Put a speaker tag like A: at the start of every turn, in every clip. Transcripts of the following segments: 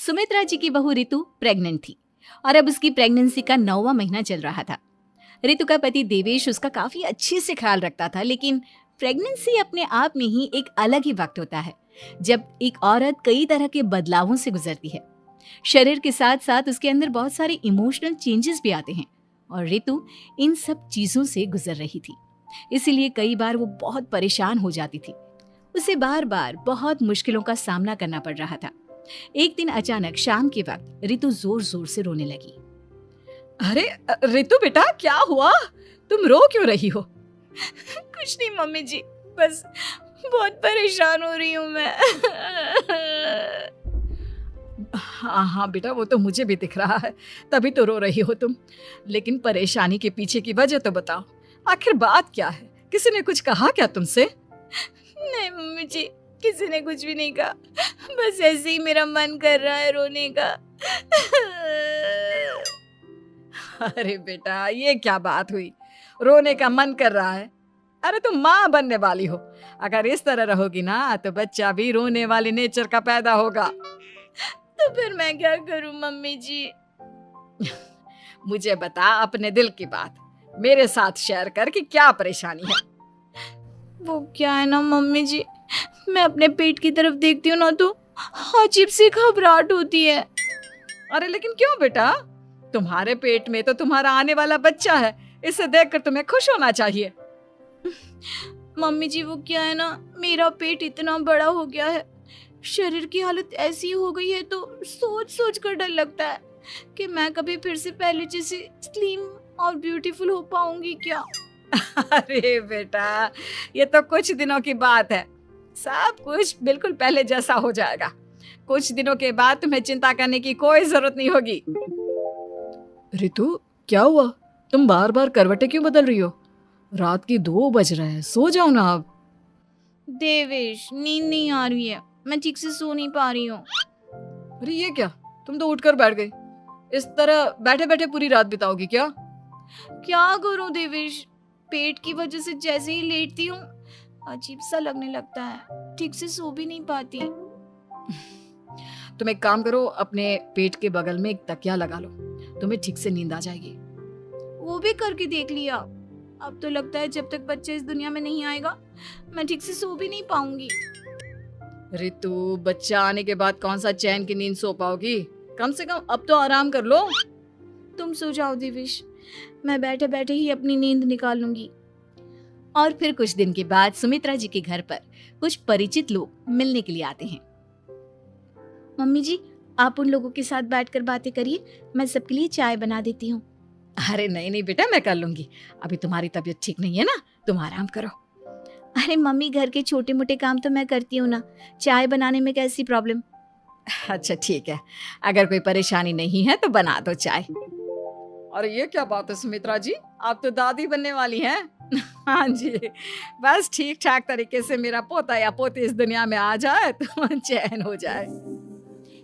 A: सुमित्रा जी की बहू ऋतु प्रेग्नेंट थी और अब उसकी प्रेगनेंसी का 9वां महीना चल रहा था। ऋतु का पति देवेश उसका काफी अच्छे से ख्याल रखता था, लेकिन प्रेगनेंसी अपने आप में ही एक अलग ही वक्त होता है जब एक औरत कई तरह के बदलावों से गुजरती है। शरीर के साथ साथ उसके अंदर बहुत सारे इमोशनल चेंजेस भी आते हैं और ऋतु इन सब चीजों से गुजर रही थी। इसीलिए कई बार वो बहुत परेशान हो जाती थी। उसे बार बार बहुत मुश्किलों का सामना करना पड़ रहा था। एक दिन अचानक शाम के वक्त ऋतु जोर जोर से रोने लगी।
B: अरे ऋतु बेटा, क्या हुआ? तुम रो क्यों रही हो?
C: कुछ नहीं मम्मी जी, बस बहुत परेशान हो रही हूँ मैं।
B: हाँ बेटा, वो तो मुझे भी दिख रहा है, तभी तो रो रही हो तुम। लेकिन परेशानी के पीछे की वजह तो बताओ, आखिर बात क्या है? किसी ने कुछ कहा क्या तुमसे?
C: नहीं मम्मी जी, किसी ने कुछ भी नहीं कहा, बस ऐसे ही मेरा मन कर रहा है रोने का।
B: अरे बेटा, ये क्या बात हुई? रोने का मन कर रहा है? अरे तुम माँ बनने वाली हो, अगर इस तरह रहोगी ना तो बच्चा भी रोने वाले नेचर का पैदा होगा।
C: तो फिर मैं क्या करूं मम्मी जी?
B: मुझे बता अपने दिल की बात, मेरे साथ शेयर कर कि क्या परेशानी है।
C: वो क्या है ना मम्मी जी, मैं अपने पेट की तरफ देखती हूँ ना तो अजीब सी घबराहट होती है।
B: अरे लेकिन क्यों बेटा? तुम्हारे पेट में तो तुम्हारा आने वाला बच्चा है, इसे देखकर तुम्हें खुश होना चाहिए।
C: मम्मी जी वो क्या है ना, मेरा पेट इतना बड़ा हो गया है, शरीर की हालत ऐसी हो गई है तो सोच सोच कर डर लगता है कि मैं कभी फिर से पहले जैसी स्लिम और ब्यूटीफुल हो पाऊंगी क्या।
B: अरे बेटा, ये तो कुछ दिनों की बात है, सब कुछ बिल्कुल पहले जैसा हो जाएगा। कुछ दिनों के बाद तुम्हें चिंता करने की कोई जरूरत नहीं होगी। ऋतु, क्या हुआ? तुम बार बार करवटें क्यों बदल रही हो? रात के 2 बज रहे हैं, सो जाओ ना अब।
C: देवेश, नींद नहीं आ रही है, मैं ठीक से सो नहीं पा रही हूँ।
B: अरे ये क्या, तुम तो उठकर बैठ गई। इस तरह बैठे बैठे पूरी रात बिताओगी क्या?
C: क्या करूं देवेश, पेट की वजह से जैसे ही लेटती हूँ अजीब सा लगने लगता है, ठीक से सो भी नहीं पाती।
B: तुम एक काम करो, अपने पेट के बगल में एक तकिया लगा लो, तुम्हें ठीक से नींद आ जाएगी।
C: वो भी करके देख लिया, अब तो लगता है जब तक बच्चा इस दुनिया में नहीं आएगा मैं ठीक से सो भी नहीं पाऊंगी।
B: ऋतु, बच्चा आने के बाद कौन सा चैन की नींद सो पाओगी? कम से कम अब तो आराम कर लो।
C: तुम सो जाओ देवेश, मैं बैठे बैठे ही अपनी नींद निकाल लूंगी।
A: और फिर कुछ दिन के बाद सुमित्रा जी के घर पर कुछ परिचित लोग मिलने के लिए आते हैं।
C: मम्मी जी, आप उन लोगों के साथ बैठकर बातें करिए, मैं सबके लिए चाय बना देती हूँ।
B: अरे नहीं नहीं बेटा, मैं कर लूंगी, अभी तुम्हारी तबीयत ठीक नहीं है ना, तुम आराम करो।
C: अरे मम्मी, घर के छोटे मोटे काम तो मैं करती हूँ ना, चाय बनाने में कैसी प्रॉब्लम?
B: अच्छा ठीक है, अगर कोई परेशानी नहीं है तो बना दो चाय। अरे ये क्या बात है सुमित्रा जी, आप तो दादी बनने वाली हैं। हाँ जी, बस ठीक ठाक तरीके से मेरा पोता या पोती इस दुनिया में आ जाए तो चैन हो जाए।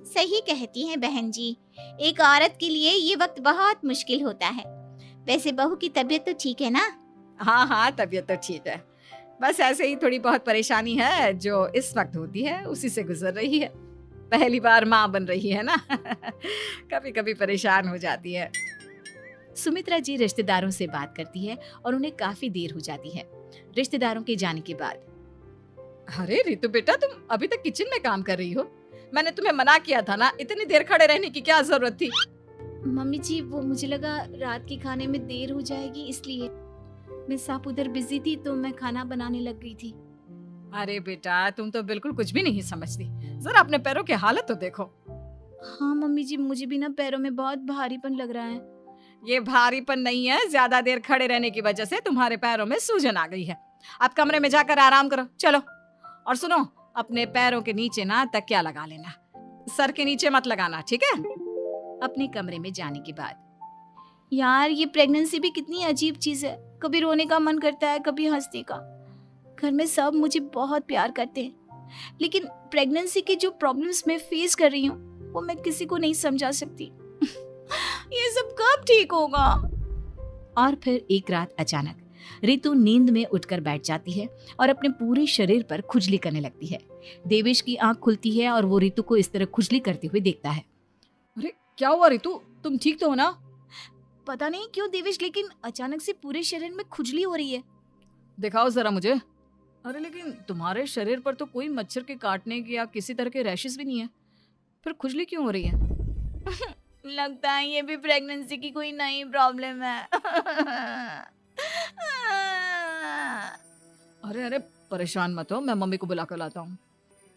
D: सही कहती हैं बहन जी, एक औरत के लिए ये वक्त बहुत मुश्किल होता है। वैसे बहू की तबीयत तो ठीक है ना?
B: हाँ हाँ, तबीयत तो ठीक है, बस ऐसे ही थोड़ी बहुत परेशानी है जो इस वक्त होती है, उसी से गुजर रही है। पहली बार माँ बन रही है ना, कभी कभी परेशान हो जाती है।
A: सुमित्रा जी रिश्तेदारों से बात करती है और उन्हें काफी देर हो जाती है। रिश्तेदारों के जाने के बाद,
B: अरे ऋतु बेटा, तुम अभी तक किचन में काम कर रही हो? मैंने तुम्हें मना किया था ना, इतनी देर खड़े रहने की क्या जरूरत थी?
C: मम्मी जी, वो मुझे लगा रात के खाने में देर हो जाएगी, इसलिए मैं साप उधर बिजी थी तो मैं खाना बनाने लग गई थी।
B: अरे बेटा, तुम तो बिल्कुल कुछ भी नहीं समझती, जरा अपने पैरों की हालत तो देखो।
C: हाँ मम्मी जी, मुझे भी ना पैरों में बहुत भारीपन लग रहा है।
B: ये भारीपन नहीं है, ज्यादा देर खड़े रहने की वजह से तुम्हारे पैरों में सूजन आ गई है। आप कमरे में जाकर आराम करो, चलो। और सुनो, अपने पैरों के नीचे ना तकिया लगा लेना, सर के नीचे मत लगाना, ठीक है?
A: अपने कमरे में जाने के बाद,
C: यार ये प्रेगनेंसी भी कितनी अजीब चीज है, कभी रोने का मन करता है, कभी हंसने का। घर में सब मुझे बहुत प्यार करते हैं, लेकिन प्रेगनेंसी की जो प्रॉब्लम्स मैं फेस कर रही हूँ वो मैं किसी को नहीं समझा सकती। ये सब कब ठीक होगा?
A: और फिर एक रात अचानक ऋतु नींद में उठकर बैठ जाती है और अपने पूरे शरीर पर खुजली करने लगती है। देवेश की आंख खुलती है और वो ऋतु को इस तरह खुजली करते हुए देखता है।
B: अरे क्या हुआ रितु, तुम ठीक तो हो ना?
C: पता नहीं क्यों देवेश, लेकिन अचानक से पूरे शरीर में खुजली हो रही है।
B: दिखाओ जरा मुझे। अरे लेकिन तुम्हारे शरीर पर तो कोई मच्छर के काटने के या किसी तरह के रैशेस भी नहीं है, फिर खुजली क्यों हो रही है?
C: लगता है ये भी प्रेगनेंसी की कोई नई प्रॉब्लम है।
B: अरे अरे परेशान मत हो, मैं मम्मी को बुला कर लाता हूँ।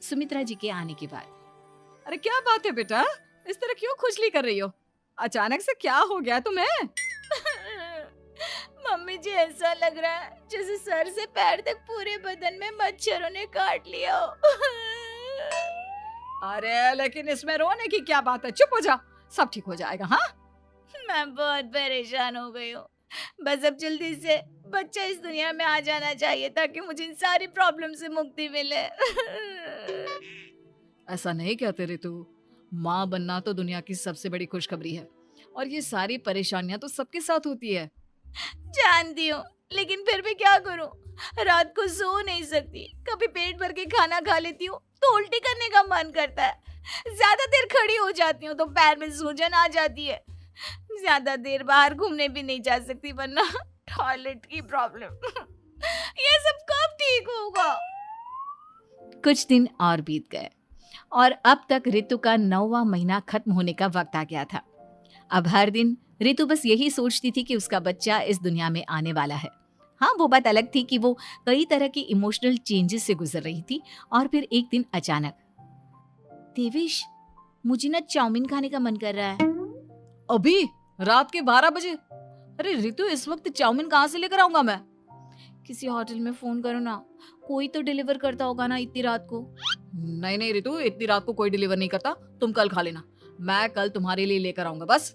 A: सुमित्रा जी के आने के बाद
B: अरे क्या बात है बेटा, इस तरह क्यों खुजली कर रही हो? अचानक से क्या हो गया तुम्हें?
C: मम्मी जी, ऐसा लग रहा है जैसे सर से पैर तक पूरे बदन में मच्छरों ने काट लिया हो।
B: अरे लेकिन इसमें रोने की क्या बात है, चुप हो जा, सब ठीक हो जाएगा। हाँ
C: मैं बहुत परेशान हो गई हूँ। बस अब जल्दी से बच्चा इस दुनिया में आ जाना चाहिए ताकि मुझे इन सारी प्रॉब्लम से मुक्ति मिले।
B: ऐसा नहीं कहते रितु, माँ बनना तो दुनिया की सबसे बड़ी खुशखबरी है, और ये सारी परेशानियां तो सबके साथ होती है।
C: जानती हूँ, लेकिन फिर भी क्या करूँ? रात को सो नहीं सकती, कभी पेट भर के खाना खा लेती हूँ तो उल्टी करने का मन करता है, ज्यादा देर खड़ी हो जाती हूँ तो पैर में सूजन आ जाती है, ज्यादा देर बाहर घूमने भी नहीं जा सकती वरना टॉयलेट की प्रॉब्लम। ये सब कब ठीक होगा?
A: कुछ दिन और बीत गए और अब तक ऋतु का 9वां महीना खत्म होने का वक्त आ गया था। अब हर दिन ऋतु बस यही सोचती थी कि उसका बच्चा इस दुनिया में आने वाला है। हाँ, वो बात अलग थी कि वो कई तरह की इमोशनल चेंजेस से गुजर रही थी और फिर एक दिन अचानक,
C: देवेश, मुझे ना चाउमीन खाने का मन कर रहा है।
B: अभी रात के 12 बजे? अरे रितु, इस वक्त चाउमीन कहाँ से लेकर आऊंगा मैं?
C: किसी होटल में फोन करो ना, कोई तो डिलीवर करता होगा ना इतनी रात को।
B: नहीं नहीं रितु, इतनी रात को कोई डिलीवर नहीं करता, तुम कल खा लेना, मैं कल तुम्हारे लिए लेकर आऊंगा बस।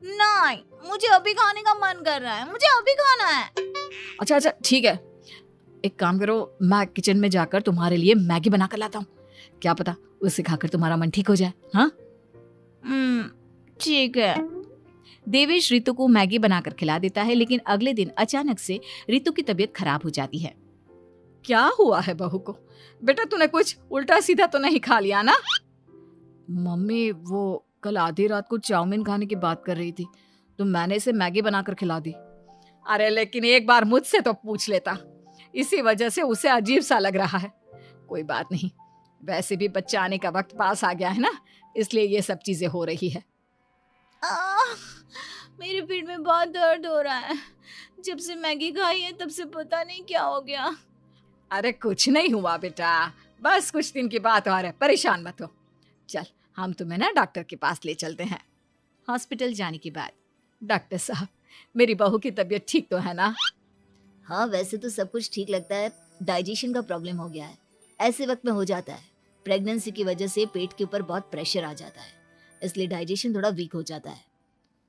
C: नहीं, मुझे अभी खाने का मन कर रहा है, मुझे अभी खाना है।
B: अच्छा अच्छा ठीक है, एक काम करो, मैं किचन में जाकर तुम्हारे लिए मैगी बना कर लाता हूँ, क्या पता उसे खाकर तुम्हारा मन ठीक हो जाए। हाँ
C: ठीक है।
A: देवेश ऋतु को मैगी बनाकर खिला देता है, लेकिन अगले दिन अचानक से ऋतु की तबीयत खराब हो जाती है।
B: क्या हुआ है बहू को? बेटा तूने कुछ उल्टा सीधा तो नहीं खा लिया ना? मम्मी वो कल आधी रात को चाउमीन खाने की बात कर रही थी तो मैंने इसे मैगी बनाकर खिला दी। अरे लेकिन एक बार मुझसे तो पूछ लेता, इसी वजह से उसे अजीब सा लग रहा है। कोई बात नहीं, वैसे भी बच्चा आने का वक्त पास आ गया है ना, इसलिए ये सब चीजें हो रही है।
C: मेरे पेट में बहुत दर्द हो रहा है, जब से मैगी खाई है तब से पता नहीं क्या हो गया।
B: अरे कुछ नहीं हुआ बेटा, बस कुछ दिन की बात और है, परेशान मत हो। चल हम तुम्हें ना डॉक्टर के पास ले चलते हैं।
A: हॉस्पिटल जाने के बाद,
B: डॉक्टर साहब, मेरी बहू की तबीयत ठीक तो है ना?
E: हाँ, वैसे तो सब कुछ ठीक लगता है, डाइजेशन का प्रॉब्लम हो गया है, ऐसे वक्त में हो जाता है। प्रेगनेंसी की वजह से पेट के ऊपर बहुत प्रेशर आ जाता है, इसलिए डाइजेशन थोड़ा वीक हो जाता है।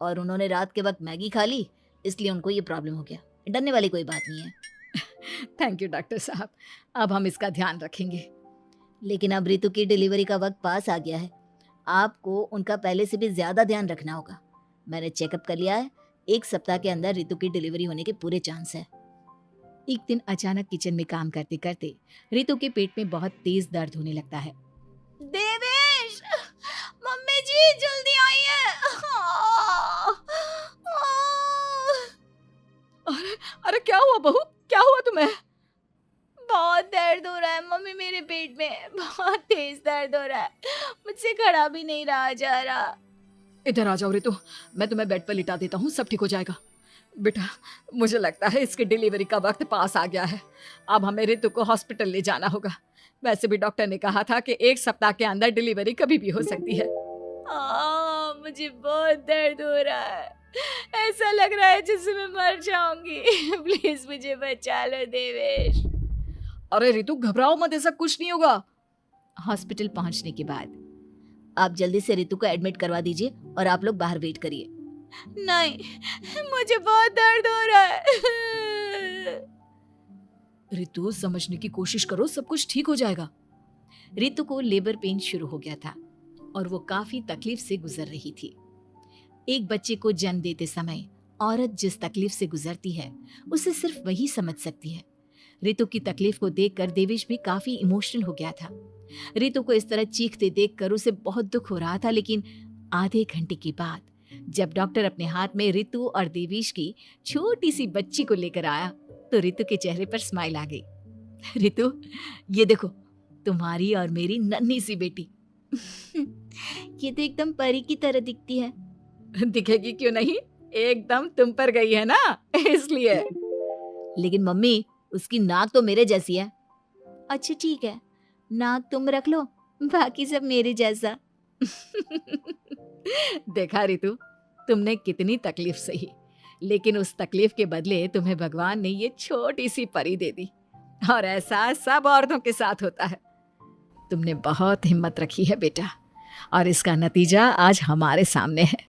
E: और उन्होंने रात के वक्त मैगी खा ली, इसलिए उनको ये प्रॉब्लम हो गया। डरने वाली कोई बात नहीं है।
B: थैंक यू डॉक्टर साहब, अब हम इसका ध्यान रखेंगे।
E: लेकिन अब ऋतु की डिलीवरी का वक्त पास आ गया है, आपको उनका पहले से भी ज्यादा ध्यान रखना होगा। मैंने चेकअप कर लिया है, 1 सप्ताह के अंदर ऋतु की डिलीवरी होने के पूरे चांस है।
A: एक दिन अचानक किचन में काम करते करते ऋतु के पेट में बहुत तेज दर्द होने लगता है।
C: देवेश, मम्मी जी जल्दी आइए।
B: अरे क्या हुआ बहू, क्या हुआ तुम्हें?
C: बहुत दर्द हो रहा है मम्मी, मेरे पेट में बहुत तेज दर्द हो रहा है, मुझसे खड़ा भी नहीं रहा जा रहा।
B: इधर आ जाओ रितु, मैं तुम्हें बेड पर लिटा देता हूँ, सब ठीक हो जाएगा। बेटा मुझे लगता है इसकी डिलीवरी का वक्त पास आ गया है, अब हमें रितु को हॉस्पिटल ले जाना होगा। वैसे भी डॉक्टर ने कहा था कि 1 सप्ताह के अंदर डिलीवरी कभी भी हो सकती है।
C: मुझे बहुत दर्द हो रहा है, ऐसा लग रहा है जैसे मैं मर जाऊंगी। प्लीज मुझे बचा लो देवेश।
B: अरे रितु घबराओ मत, ऐसा कुछ नहीं होगा।
A: हॉस्पिटल पहुंचने के बाद
E: आप जल्दी से ऋतु को एडमिट करवा दीजिए और आप लोग बाहर वेट करिए।
C: नहीं, मुझे बहुत दर्द हो रहा है।
B: रितु समझने की कोशिश करो, सब कुछ ठीक हो जाएगा।
A: ऋतु को लेबर पेन शुरू हो गया था और वो काफी तकलीफ से गुजर रही थी। एक बच्चे को जन्म देते समय औरत जिस तकलीफ से गुजरती है उसे सिर्फ वही समझ सकती है। ऋतु की तकलीफ को देखकर देवेश भी काफी इमोशनल हो गया था। ऋतु को इस तरह चीखते देखकर उसे बहुत दुख हो रहा था, लेकिन आधे घंटे के बाद जब डॉक्टर अपने हाथ में रितु और देवेश की छोटी सी बच्ची को लेकर आया तो रितु के चेहरे पर स्माइल आ गई। रितु, ये देखो, तुम्हारी और मेरी नन्ही सी बेटी।
C: ये तो एकदम परी की तरह दिखती है।
B: दिखेगी क्यों नहीं, एकदम तुम पर गई है ना, इसलिए।
E: लेकिन मम्मी, उसकी नाक तो मेरे जैसी है।
C: अच्छा ठीक है, नाक तुम रख लो, बाकी सब मेरे जैसा।
B: देखा रितु, तुमने कितनी तकलीफ सही, लेकिन उस तकलीफ के बदले तुम्हें भगवान ने ये छोटी सी परी दे दी। और ऐसा सब औरतों के साथ होता है। तुमने बहुत हिम्मत रखी है बेटा, और इसका नतीजा आज हमारे सामने है।